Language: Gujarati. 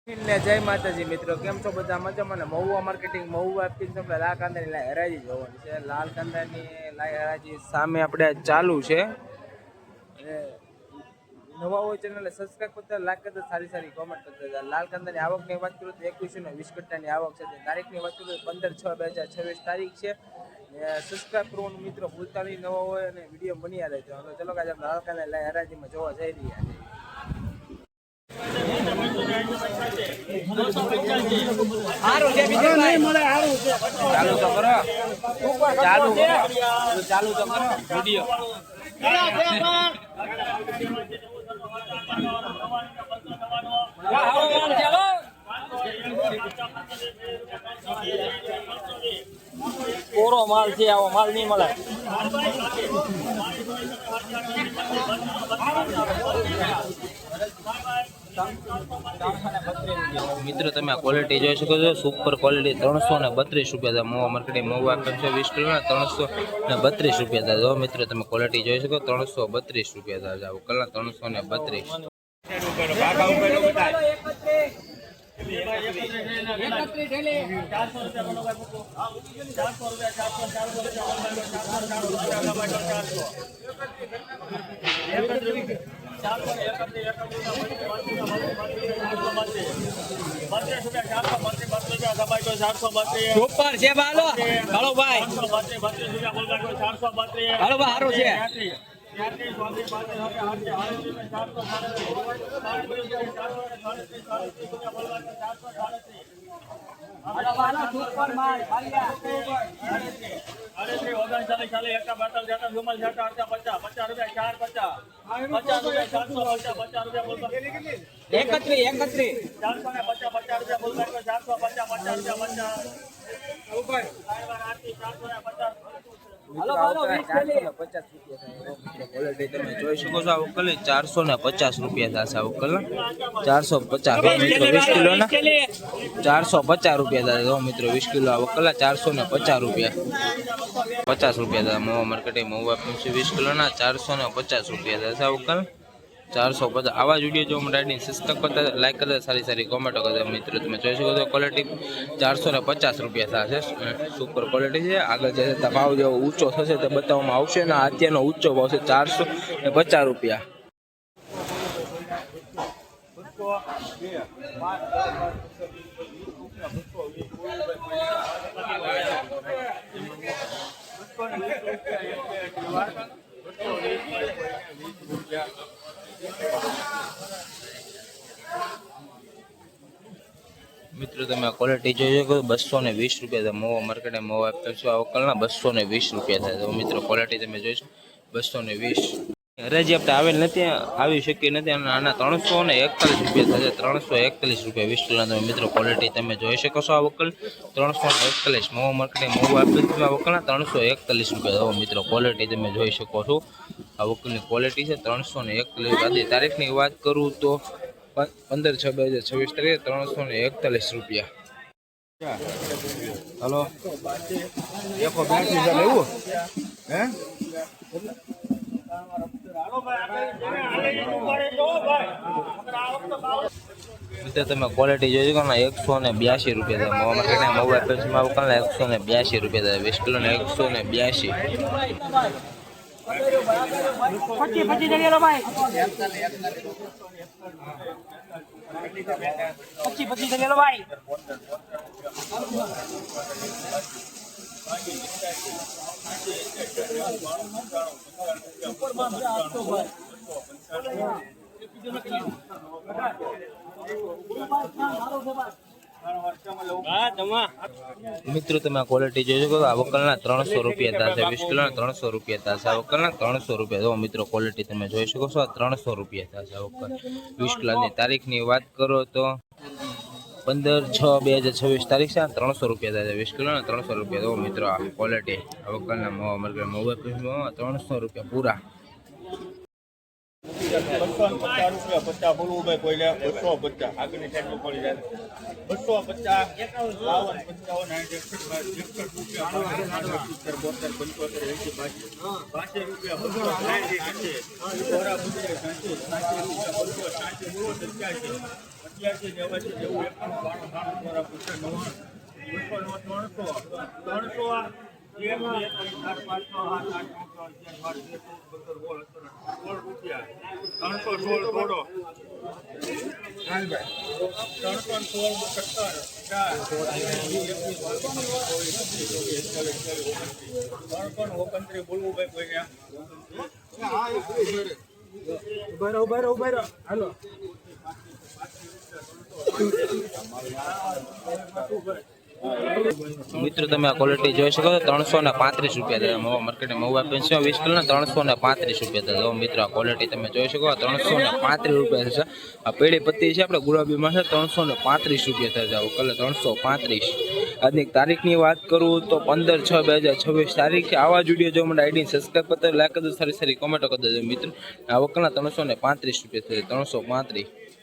જય માતાજી મિત્રો, કેમ છો બધા મજામાં? મહુવા માર્કેટિંગ મહુવા એપ્લિકેશન આપણે લાલ કાંદાની હરાજી જોવાની છે. લાલ કાંદાની હરાજી સામે આપણે ચાલુ છે. નવા હોય ચેનલને સબસ્ક્રાઈબ કરતા, લાઈક કરતા, સારી કોમેન્ટ કરતા. લાલ કાંદાની આવકની વાત કરું તો 2120 કટ્ટાની આવક છે. તારીખની વાત કરું તો 15/6/2026 તારીખ છે. સબસ્ક્રાઈબ કરવાનું મિત્રો ભૂલતા નહીં, નવા હોય અને વિડીયો બની આવે છે. ચલો કાંઈ આપણે લાલ કાંદાની હરાજીમાં જોવા જઈ રહ્યા છીએ. ચાલુ તો કરો, ચાલુ તો કરો વિડીયો. પૂરો માલ છે, આવો માલ નહીં મળે. મિત્રો તમે આ ક્વોલિટી જોઈ શકો છો, સુપર ક્વોલિટી 332 રૂપિયા મોવા માર્કેટિંગ મોવા 120 કિલો 332 રૂપિયા જો મિત્રો તમે ક્વોલિટી જોઈ શકો 332 રૂપિયા જાવ કલા 332 સુપર છે બાલો હાલો ભાઈ, હાલો ભાઈ સારું છે. ક્વોલિટી તમે જોઈ શકો છો. આ વકલ 450 રૂપિયા થશે. આ વકલ 450 મિત્રો 20 કિલો ના 450 રૂપિયા થશે મિત્રો 20 કિલો. આ વકલ 450 રૂપિયા 50 રૂપિયા મોવા માર્કેટિંગ મોવા 20 કિલો ના 450 રૂપિયા થશે. આ વકલ 450. આવા જ વિડીયો જોવા માટે સબસ્ક્રાઈબ કરતા, લાઈક કરતા, સારી કોમેન્ટો કરતા મિત્રો તમે જોઈ શકો છો. ક્વોલિટી 450 રૂપિયા થશે. સુપર ક્વોલિટી છે. આગળ જે ભાવ જેવો ઊંચો થશે તે બતાવવામાં આવશે ને અત્યારનો ઊંચો ભાવ છે 450 રૂપિયા. મિત્રો તમે ક્વોલિટી જોઈ શકો 220 રૂપિયા મોવા માર્કેટ મોવા આપશો. આ વકલના 220 રૂપિયા થાય. તો મિત્રો ક્વોલિટી તમે જોઈ શકો 220. હરાજી આપણે આવેલ નથી, આવી શકી નથી. અને આના 341 રૂપિયા થશે. 341 રૂપિયા 20 કિલો. તમે મિત્રો ક્વોલિટી તમે જોઈ શકો છો. આ વકલ 341 મોવા માર્કેટ મોવા આપેલ આ વકલના 341 રૂપિયા. મિત્રો ક્વોલિટી તમે જોઈ શકો છો. આ વકલની ક્વોલિટી છે 341. તારીખની વાત કરું તો 15/6/2026 તારીખે 341 રૂપિયા. હલો એકો 82 લેવું હે મિત્રો તમે ક્વોલિટી જોઈ શકો ને 182 રૂપિયા થાય. મોવા માર્કેટના મોબાઈલ પેન્સમાં વકલના 182 રૂપિયા થાય. 20 કિલો ને 182. મિત્રો તમે ક્વોલિટી જોઈ શકો. આ વકલના 300 રૂપિયા થશે. 20 કિલો 300 રૂપિયા થશે. આ વકલના 300 રૂપિયા. જો મિત્રો ક્વોલિટી તમે જોઈ શકો છો. 300 રૂપિયા થશે. આ વકલ 20 કિલોની તારીખની વાત કરો તો 15/6/2026 તારીખ છે. 300 રૂપિયા થાય. 20 કિલો 300 રૂપિયા. જો મિત્રો આ ક્વોલિટી આ વકલના મોવા માર્કેટ મોબાઈલ 300 રૂપિયા પૂરા. રૂપિયા 50 બોલવું ભાઈ કોઈને 250 આગળની સાઈડ પડી જાય 250 52 55 રૂપિયા 329 બોલવું ભાઈ કોઈને હાલો મિત્રો તમે આ ક્વોલિટી જોઈ શકો છો 335 રૂપિયા મહુવા માર્કેટ મહુવા પેન્સિલ 20 કિલોના 335 રૂપિયા જો મિત્રો આ ક્વોલિટી તમે જોઈ શકો 335 રૂપિયા છે આ પેલી પત્તી છે આપણે ગુલાબીમાં છે 335 રૂપિયા થાય છે કલર 335 આજની તારીખની વાત કરું તો 15/6/2026 તારીખ છે આવા જ વિડીયો જો મને આઈડી સબસ્ક્રાઈબ કરતા લાઈક કરજો સારી સારી કોમેન્ટો કરી દેજો મિત્રો આ વકલના 335 રૂપિયા થાય 335